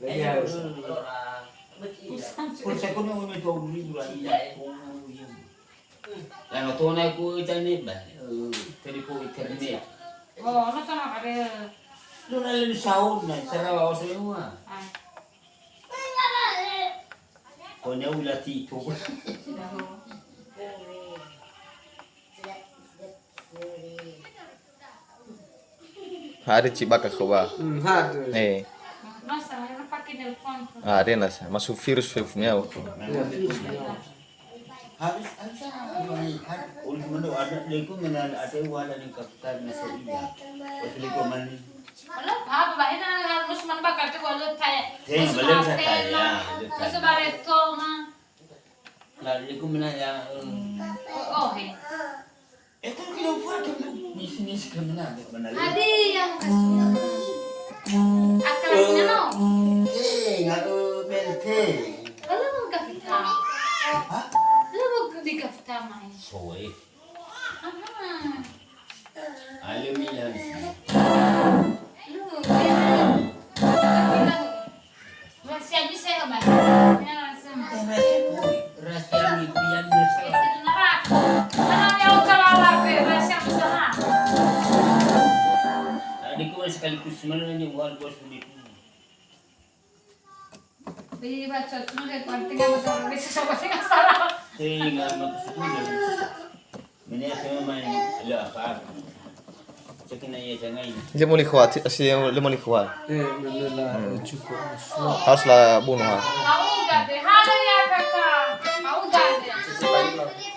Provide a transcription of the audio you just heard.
Iya. Forse come uno tuo libro yang tuh naik ku internet bah, tadi ku internet. Oh, ano to na kare. Lu nalin sahur na, sarawa ako semua. Ay, Konya ulah tito. daho. Hari cibaka kawa. Hado. Nossa, eu não pakai nelpon. Arenas, mas o vírus foi meu. Ya, virus. Habis asa ulit mo ada leko menan ada wala ni kapital na sa iya. Pag leko man Wala pa, babae na harus man bakal ko wala tayo. Hey, wala sa kaya. Kasi bareto na. Claro, leko menan ya. Oh, eh. Ito kinuha ka bisnis ka menan manali. Adi yang kasunod. Akala niya no. Ngado mente. Alam mo kapita. Ha? Alam mo di kapita mai. Soy. Ah. Alam niya. Lu, bilang. Masih aja saya ba. Yan langsung. Rasya ni pian na sa. Itu narak. Ano yung kalala pe, rasya mo sana. Di ko sekali kusman ni war bos ni. Bili bacot mo de kontingan mo sa bisa sa kontingan salah. Tinga magsusulan. Mene ka man ala pa. Cekin na iya jangan. Dia mau lihat, si dia mau lihat. Nila cukup. Haruslah bunuh. Mau gak deh, halo ya kakak. Mau gak deh.